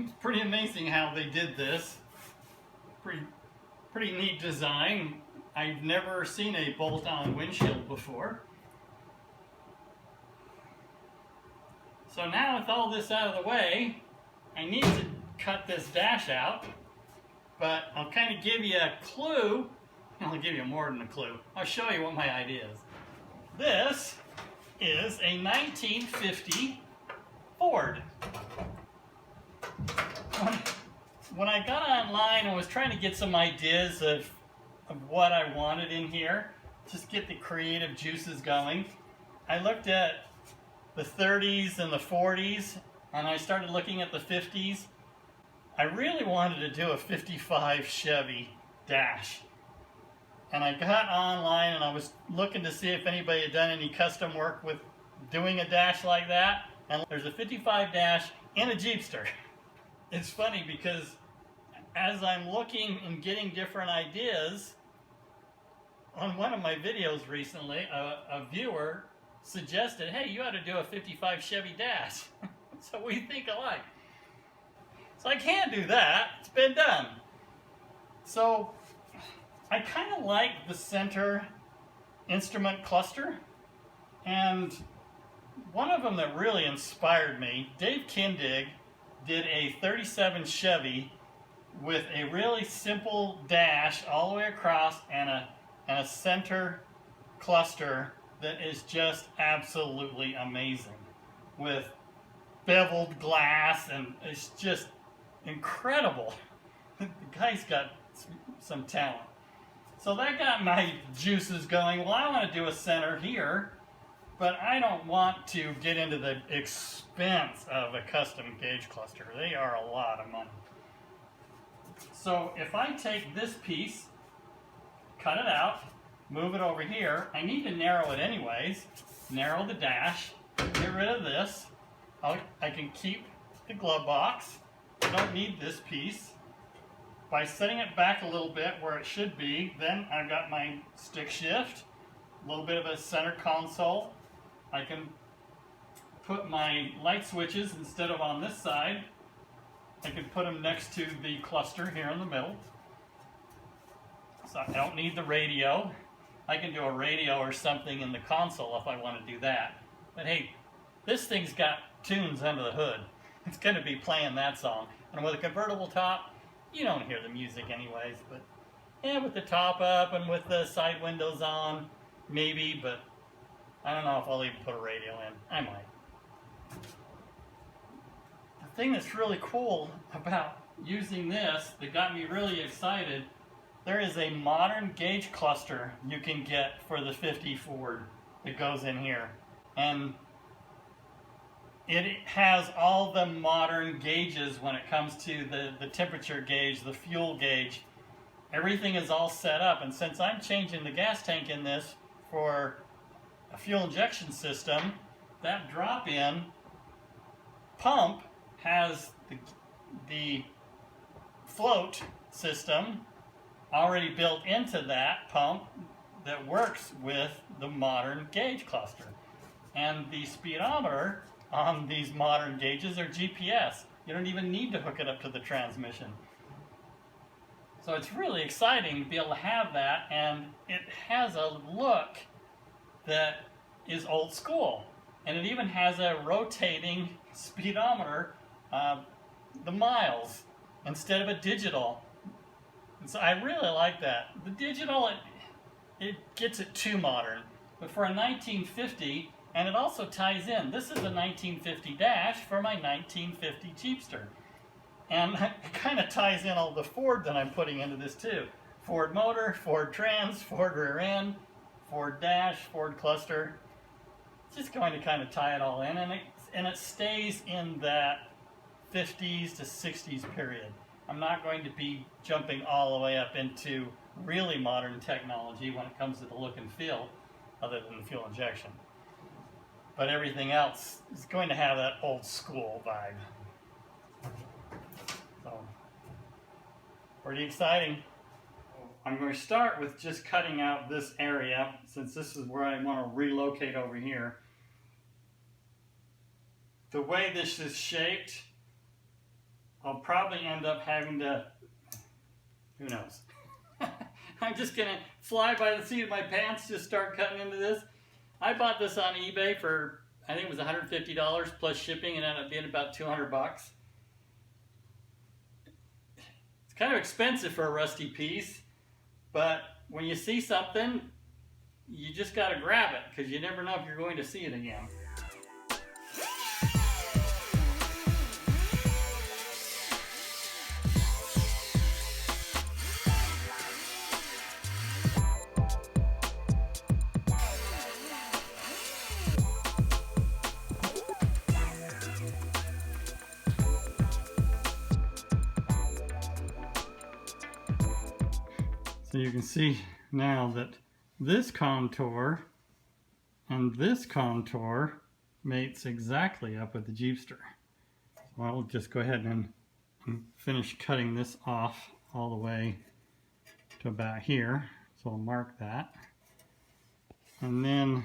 It's pretty amazing how they did this. Pretty neat design. I've never seen a bolt-on windshield before. So now with all this out of the way, I need to cut this dash out, but I'll kind of give you a clue. I'll give you more than a clue. I'll show you what my idea is. This is a 1950 Ford. When I got online and was trying to get some ideas of what I wanted in here, just get the creative juices going, I looked at the 30s and the 40s, and I started looking at the 50s. I really wanted to do a 55 Chevy dash. And I got online and I was looking to see if anybody had done any custom work with doing a dash like that. And there's a 55 dash in a Jeepster. It's funny because as I'm looking and getting different ideas, on one of my videos recently, a viewer suggested, hey, you ought to do a 55 Chevy dash. So we think alike. So I can't do that. It's been done. So I kind of like the center instrument cluster, and one of them that really inspired me, Dave Kindig did a 37 Chevy with a really simple dash all the way across and a center cluster that is just absolutely amazing, with beveled glass, and it's just incredible. The guy's got some talent. So that got my juices going. Well, I want to do a center here, but I don't want to get into the expense of a custom gauge cluster. They are a lot of money. So if I take this piece, cut it out, move it over here, I need to narrow it anyways. Narrow the dash, get rid of this. I can keep the glove box. I don't need this piece. By setting it back a little bit where it should be, then I've got my stick shift, a little bit of a center console. I can put my light switches, instead of on this side, I can put them next to the cluster here in the middle. So I don't need the radio. I can do a radio or something in the console if I want to do that. But hey, this thing's got tunes under the hood. It's going to be playing that song. And with a convertible top, you don't hear the music anyways, but yeah, with the top up and with the side windows on, maybe, but I don't know if I'll even put a radio in. I might. The thing that's really cool about using this that got me really excited, there is a modern gauge cluster you can get for the 50 Ford that goes in here. And it has all the modern gauges when it comes to the temperature gauge, the fuel gauge. Everything is all set up, and since I'm changing the gas tank in this for a fuel injection system, that drop-in pump has the float system already built into that pump that works with the modern gauge cluster. And the speedometer on these modern gauges are GPS. You don't even need to hook it up to the transmission. So it's really exciting to be able to have that, and it has a look that is old school. And it even has a rotating speedometer, the miles, instead of a digital. And so I really like that. The digital, it gets it too modern. But for a 1950, and it also ties in. This is a 1950 dash for my 1950 Jeepster. And it kind of ties in all the Ford that I'm putting into this too. Ford motor, Ford trans, Ford rear end, Ford dash, Ford cluster. It's just going to kind of tie it all in, and it stays in that 50s to 60s period. I'm not going to be jumping all the way up into really modern technology when it comes to the look and feel, other than the fuel injection. But everything else is going to have that old school vibe. So, pretty exciting. I'm going to start with just cutting out this area, since this is where I want to relocate over here. The way this is shaped, I'll probably end up having to, who knows. I'm just gonna fly by the seat of my pants, just start cutting into this. I bought this on eBay for, I think it was $150 plus shipping, and ended up being about 200 bucks. It's kind of expensive for a rusty piece, but when you see something, you just gotta grab it, because you never know if you're going to see it again. So you can see now that this contour and this contour mates exactly up with the Jeepster. So I'll just go ahead and finish cutting this off all the way to about here. So I'll mark that. And then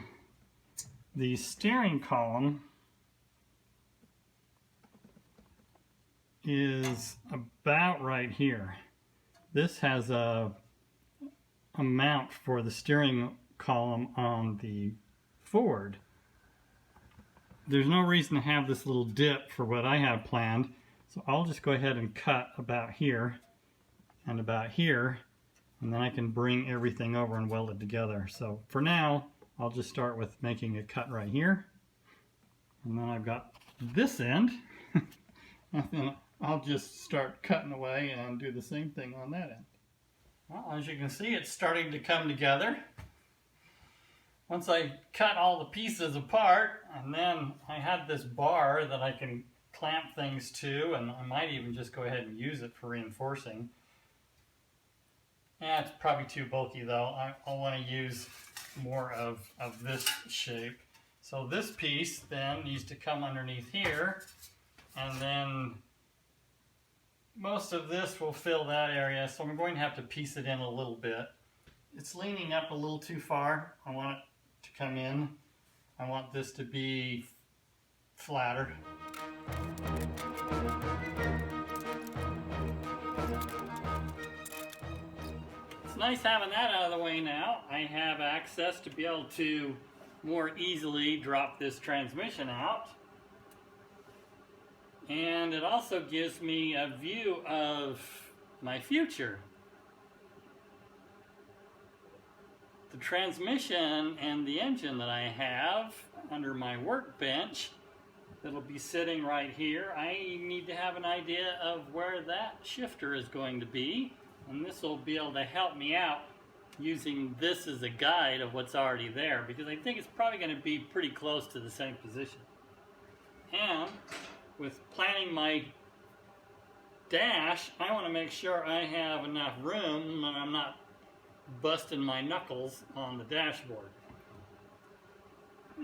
the steering column is about right here. This has a mount for the steering column on the Ford. There's no reason to have this little dip for what I have planned, so I'll just go ahead and cut about here and about here, and then I can bring everything over and weld it together. So for now, I'll just start with making a cut right here, and then I've got this end, and then I'll just start cutting away and do the same thing on that end. Well, as you can see, it's starting to come together. Once I cut all the pieces apart, and then I had this bar that I can clamp things to, and I might even just go ahead and use it for reinforcing. Yeah, it's probably too bulky though. I'll want to use more of this shape. So this piece then needs to come underneath here, and then most of this will fill that area, so I'm going to have to piece it in a little bit. It's leaning up a little too far. I want it to come in. I want this to be flatter. It's nice having that out of the way now. I have access to be able to more easily drop this transmission out. And it also gives me a view of my future. The transmission and the engine that I have under my workbench that'll be sitting right here, I need to have an idea of where that shifter is going to be, and this will be able to help me out using this as a guide of what's already there, because I think it's probably going to be pretty close to the same position. And with planning my dash, I want to make sure I have enough room and I'm not busting my knuckles on the dashboard.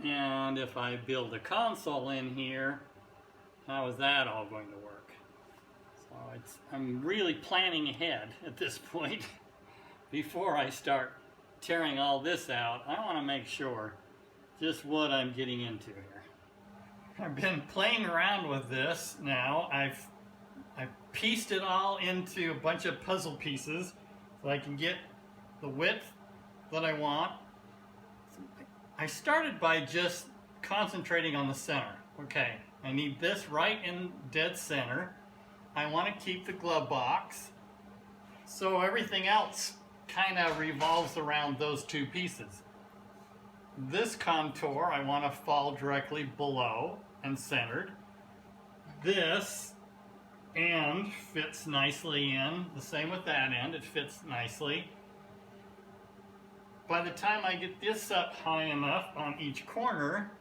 And if I build a console in here, how is that all going to work? So I'm really planning ahead at this point. Before I start tearing all this out, I want to make sure just what I'm getting into here. I've been playing around with this now. I've pieced it all into a bunch of puzzle pieces so I can get the width that I want. I started by just concentrating on the center. Okay, I need this right in dead center. I want to keep the glove box, so everything else kind of revolves around those two pieces. This contour I want to fall directly below and centered. This end fits nicely in, the same with that end, it fits nicely. By the time I get this up high enough on each corner,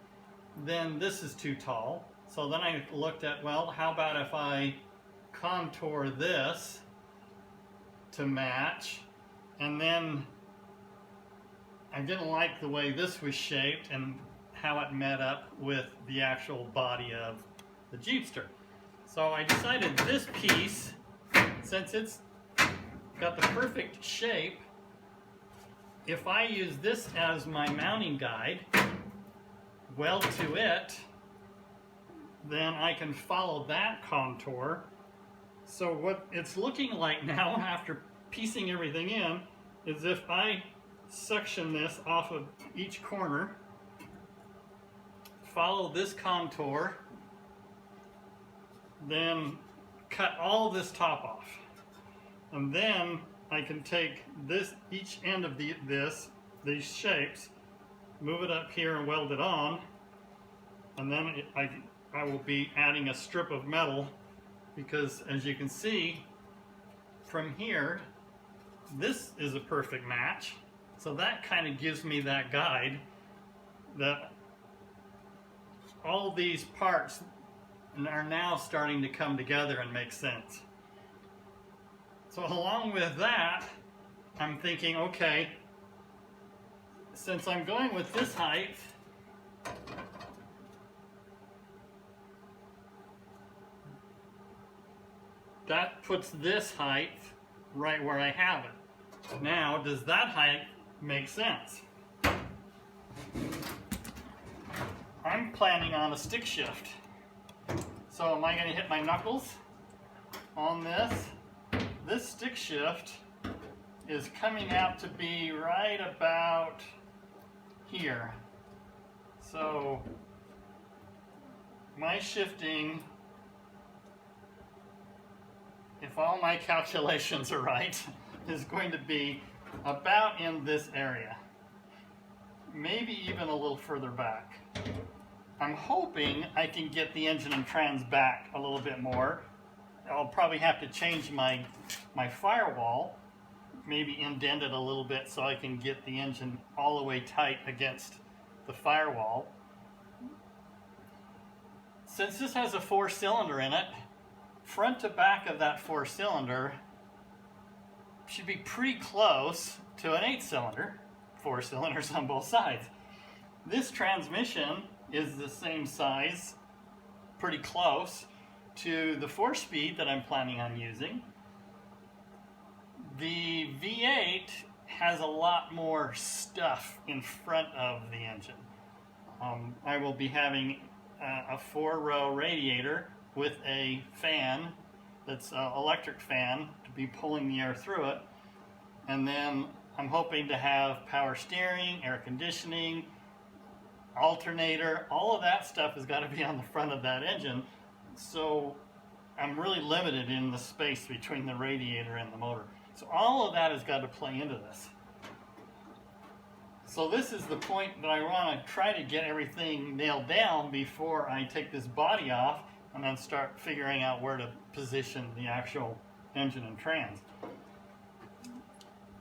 then this is too tall. So then I looked at, well, how about if I contour this to match, and then I didn't like the way this was shaped and how it met up with the actual body of the Jeepster. So I decided this piece, since it's got the perfect shape, if I use this as my mounting guide, weld to it, then I can follow that contour So what it's looking like now after piecing everything in is if I section this off of each corner, follow this contour, then cut all this top off. And then I can take this, each end of these shapes, move it up here and weld it on, and then I will be adding a strip of metal, because as you can see from here, this is a perfect match. So that kind of gives me that guide that all these parts are now starting to come together and make sense. So along with that, I'm thinking, okay, since I'm going with this height, that puts this height right where I have it. Now, does that height make sense? I'm planning on a stick shift. So am I going to hit my knuckles on this? This stick shift is coming out to be right about here. So my shifting, if all my calculations are right, is going to be about in this area. Maybe even a little further back. I'm hoping I can get the engine and trans back a little bit more. I'll probably have to change my firewall, maybe indent it a little bit so I can get the engine all the way tight against the firewall. Since this has a 4-cylinder in it, front to back of that 4-cylinder should be pretty close to an 8-cylinder, 4 cylinders on both sides. This transmission is the same size, pretty close to the 4-speed that I'm planning on using. The V8 has a lot more stuff in front of the engine. I will be having a 4-row radiator with a fan that's an electric fan to be pulling the air through it. And then I'm hoping to have power steering, air conditioning, alternator, all of that stuff has got to be on the front of that engine. So I'm really limited in the space between the radiator and the motor. So all of that has got to play into this. So this is the point that I want to try to get everything nailed down before I take this body off and then start figuring out where to position the actual engine and trans.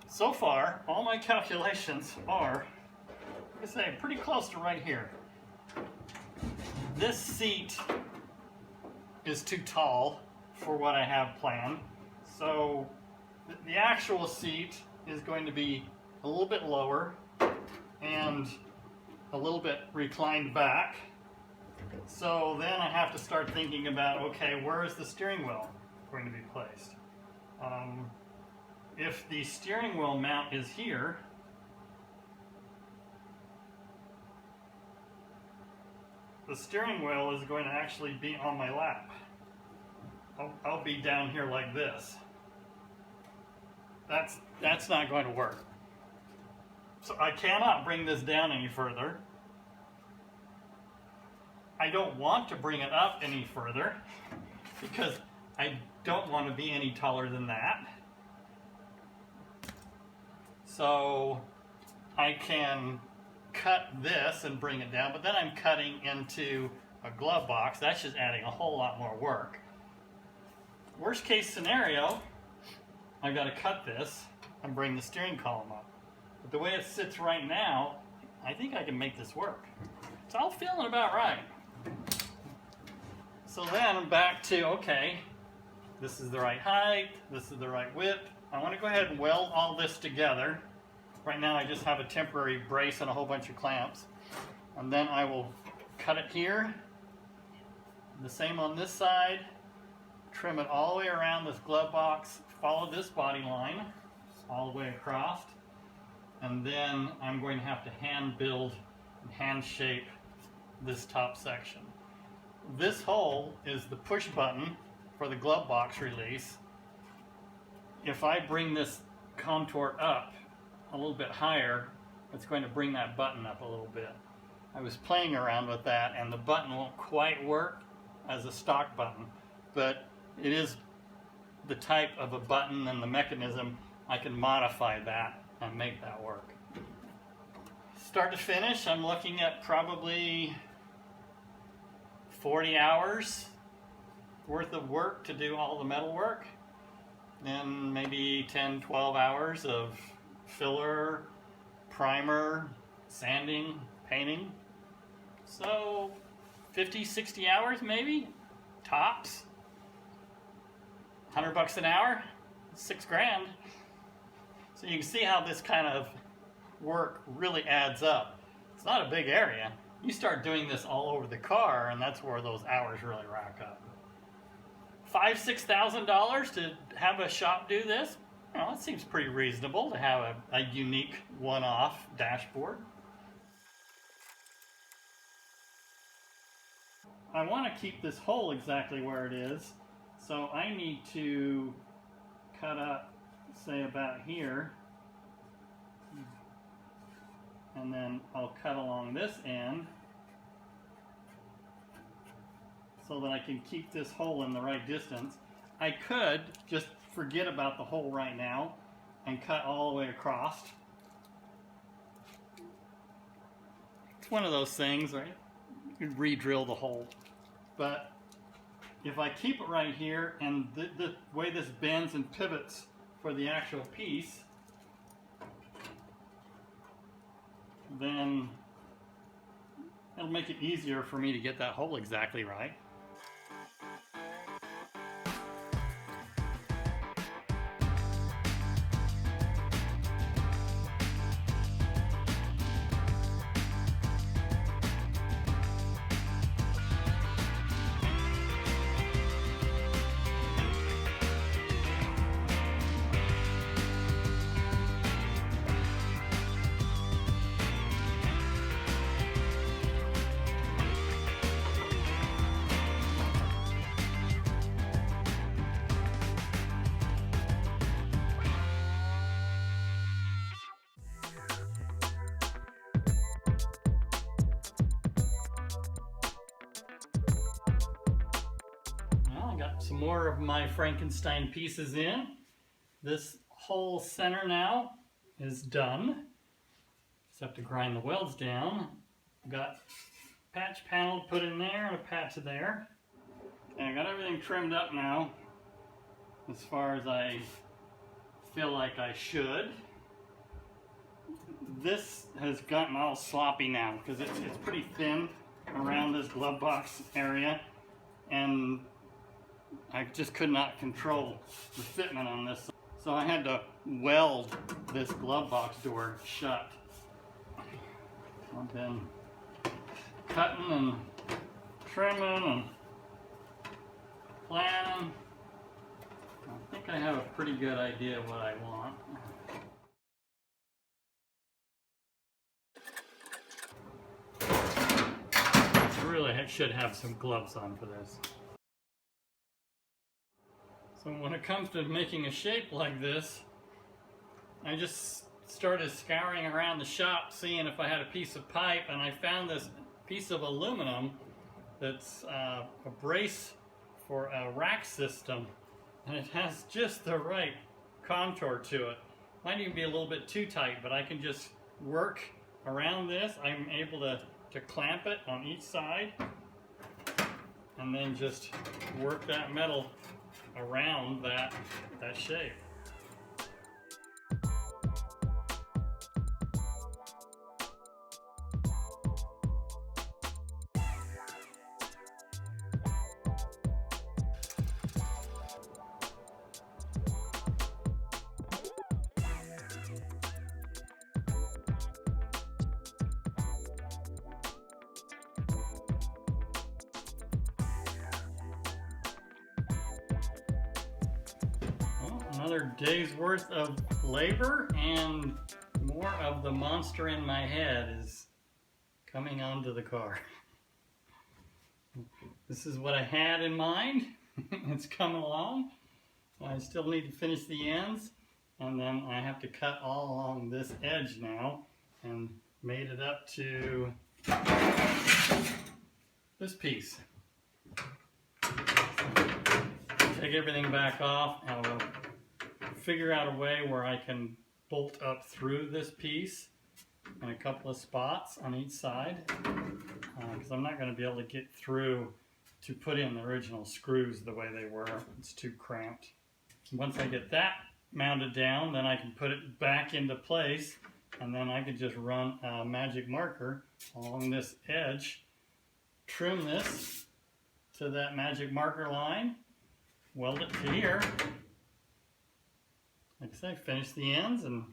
So far, all my calculations are, like I say, pretty close to right here. This seat is too tall for what I have planned. So the actual seat is going to be a little bit lower and a little bit reclined back. So then I have to start thinking about, okay, where is the steering wheel going to be placed? If the steering wheel mount is here, the steering wheel is going to actually be on my lap. I'll be down here like this. That's not going to work. So I cannot bring this down any further. I don't want to bring it up any further because I don't want to be any taller than that. So I can cut this and bring it down, but then I'm cutting into a glove box. That's just adding a whole lot more work. Worst case scenario, I've got to cut this and bring the steering column up. But the way it sits right now, I think I can make this work. It's all feeling about right. So then I'm back to, okay, this is the right height, this is the right width. I want to go ahead and weld all this together. Right now I just have a temporary brace and a whole bunch of clamps. And then I will cut it here. The same on this side. Trim it all the way around this glove box. Follow this body line all the way across. And then I'm going to have to hand build and hand shape this top section. This hole is the push button for the glove box release, if I bring this contour up a little bit higher, it's going to bring that button up a little bit. I was playing around with that, and the button won't quite work as a stock button, but it is the type of a button and the mechanism. I can modify that and make that work. Start to finish, I'm looking at probably 40 hours worth of work to do all the metal work. Then maybe 10-12 hours of filler, primer, sanding, painting. So 50-60 hours maybe, tops. $100 an hour, $6 grand. So you can see how this kind of work really adds up. It's not a big area. You start doing this all over the car, and that's where those hours really rack up. $5,000-$6,000 to have a shop do this? Well, that seems pretty reasonable to have a unique one-off dashboard. I want to keep this hole exactly where it is, so I need to cut up, say, about here, and then I'll cut along this end so that I can keep this hole in the right distance. I could just forget about the hole right now and cut all the way across. It's one of those things, right? You re-drill the hole. But if I keep it right here, and the way this bends and pivots for the actual piece, then it'll make it easier for me to get that hole exactly right. Got some more of my Frankenstein pieces in. This whole center now is done. Just have to grind the welds down. Got patch panel put in there and a patch there. And I got everything trimmed up now as far as I feel like I should. This has gotten all sloppy now because it's pretty thin around this glove box area, and I just could not control the fitment on this. So I had to weld this glove box door shut. I've been cutting and trimming and planning. I think I have a pretty good idea of what I want. I really should have some gloves on for this. So when it comes to making a shape like this, I just started scouring around the shop seeing if I had a piece of pipe, and I found this piece of aluminum that's a brace for a rack system, and it has just the right contour to it. Might even be a little bit too tight, but I can just work around this. I'm able to clamp it on each side and then just work that metal around that shape. Another day's worth of labor, and more of the monster in my head is coming onto the car. This is what I had in mind. It's coming along. I still need to finish the ends, and then I have to cut all along this edge now and made it up to this piece. Take everything back off, and I will figure out a way where I can bolt up through this piece in a couple of spots on each side, because I'm not going to be able to get through to put in the original screws the way they were. It's too cramped. Once I get that mounted down, then I can put it back into place, and then I can just run a magic marker along this edge, trim this to that magic marker line, weld it to here. Like I say, finish the ends, and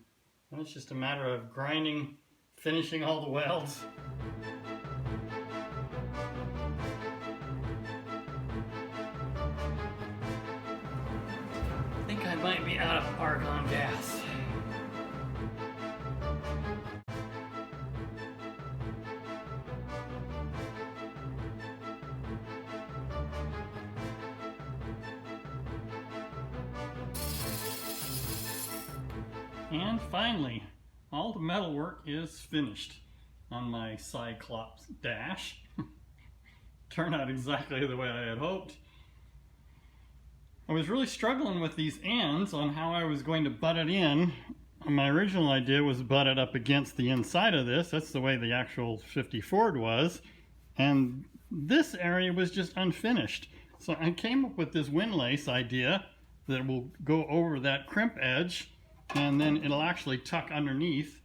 then it's just a matter of grinding, finishing all the welds. I think I might be out of argon gas. And finally, all the metalwork is finished on my Cyclops dash. Turned out exactly the way I had hoped. I was really struggling with these ends on how I was going to butt it in. My original idea was butt it up against the inside of this. That's the way the actual 50 Ford was. And this area was just unfinished. So I came up with this windlace idea that will go over that crimp edge, and then it'll actually tuck underneath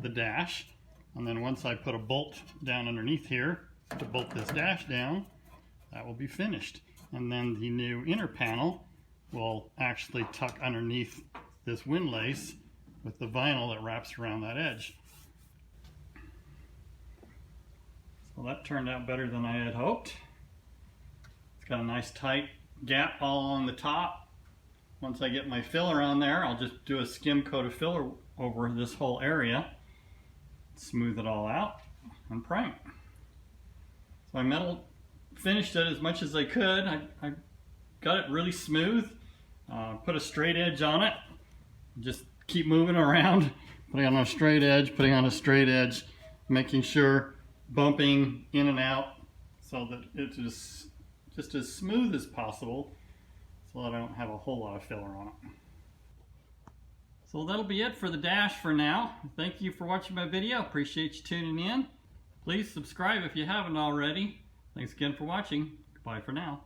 the dash. And then once I put a bolt down underneath here to bolt this dash down, that will be finished. And then the new inner panel will actually tuck underneath this windlace with the vinyl that wraps around that edge. So that turned out better than I had hoped. It's got a nice tight gap all along the top. Once I get my filler on there, I'll just do a skim coat of filler over this whole area, smooth it all out, and prime it. So I metal finished it as much as I could. I got it really smooth, put a straight edge on it, just keep moving around, putting on a straight edge, putting on a straight edge, making sure bumping in and out so that it's just as smooth as possible so that I don't have a whole lot of filler on it. So that'll be it for the dash for now. Thank you for watching my video. Appreciate you tuning in. Please subscribe if you haven't already. Thanks again for watching. Goodbye for now.